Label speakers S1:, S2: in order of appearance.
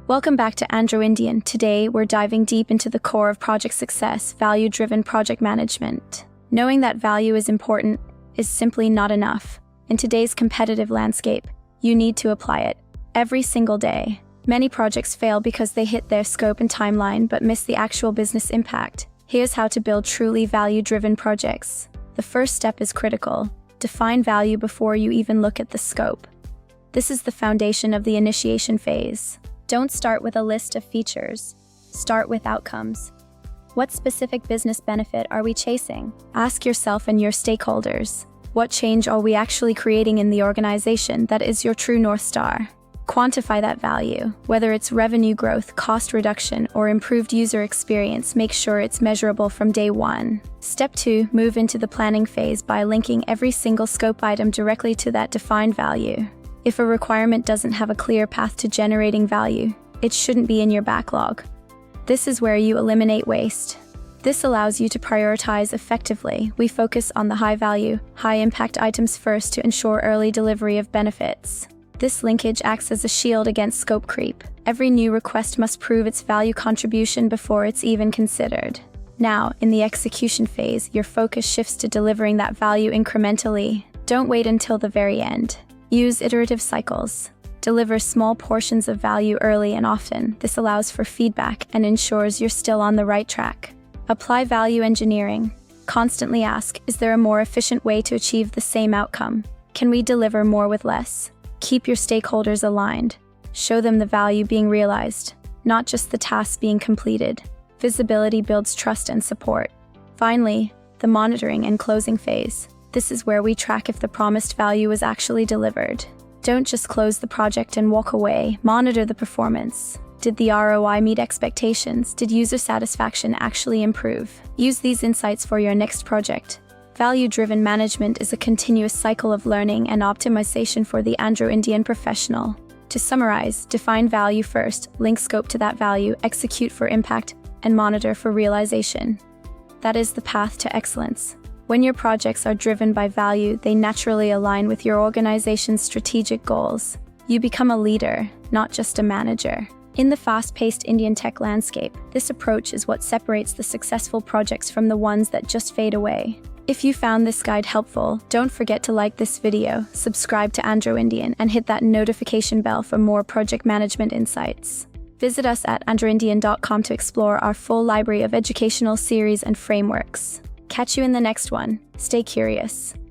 S1: Welcome back to Andrew Indian. Today, we're diving deep into the core of project success, value-driven project management. Knowing that value is important is simply not enough. In today's competitive landscape, you need to apply it every single day. Many projects fail because they hit their scope and timeline but miss the actual business impact. Here's how to build truly value-driven projects. The first step is critical. Define value before you even look at the scope. This is the foundation of the initiation phase. Don't start with a list of features. Start with outcomes. What specific business benefit are we chasing? Ask yourself and your stakeholders. What change are we actually creating in the organization that is your true North Star? Quantify that value. Whether it's revenue growth, cost reduction, or improved user experience, make sure it's measurable from day one. Step 2, move into the planning phase by linking every single scope item directly to that defined value. If a requirement doesn't have a clear path to generating value, it shouldn't be in your backlog. This is where you eliminate waste. This allows you to prioritize effectively. We focus on the high-value, high-impact items first to ensure early delivery of benefits. This linkage acts as a shield against scope creep. Every new request must prove its value contribution before it's even considered. Now, in the execution phase, your focus shifts to delivering that value incrementally. Don't wait until the very end. Use iterative cycles. Deliver small portions of value early and often. This allows for feedback and ensures you're still on the right track. Apply value engineering. Constantly ask, is there a more efficient way to achieve the same outcome? Can we deliver more with less? Keep your stakeholders aligned. Show them the value being realized, not just the tasks being completed. Visibility builds trust and support. Finally, the monitoring and closing phase. This is where we track if the promised value is actually delivered. Don't just close the project and walk away. Monitor the performance. Did the ROI meet expectations? Did user satisfaction actually improve? Use these insights for your next project. Value-driven management is a continuous cycle of learning and optimization for the Andrew Indian professional. To summarize, define value first, link scope to that value, execute for impact, and monitor for realization. That is the path to excellence. When your projects are driven by value, they naturally align with your organization's strategic goals. You become a leader, not just a manager. In the fast-paced Indian tech landscape, this approach is what separates the successful projects from the ones that just fade away. If you found this guide helpful, don't forget to like this video, subscribe to Andrew Indian, and hit that notification bell for more project management insights. Visit us at andrewindian.com to explore our full library of educational series and frameworks. Catch you in the next one. Stay curious.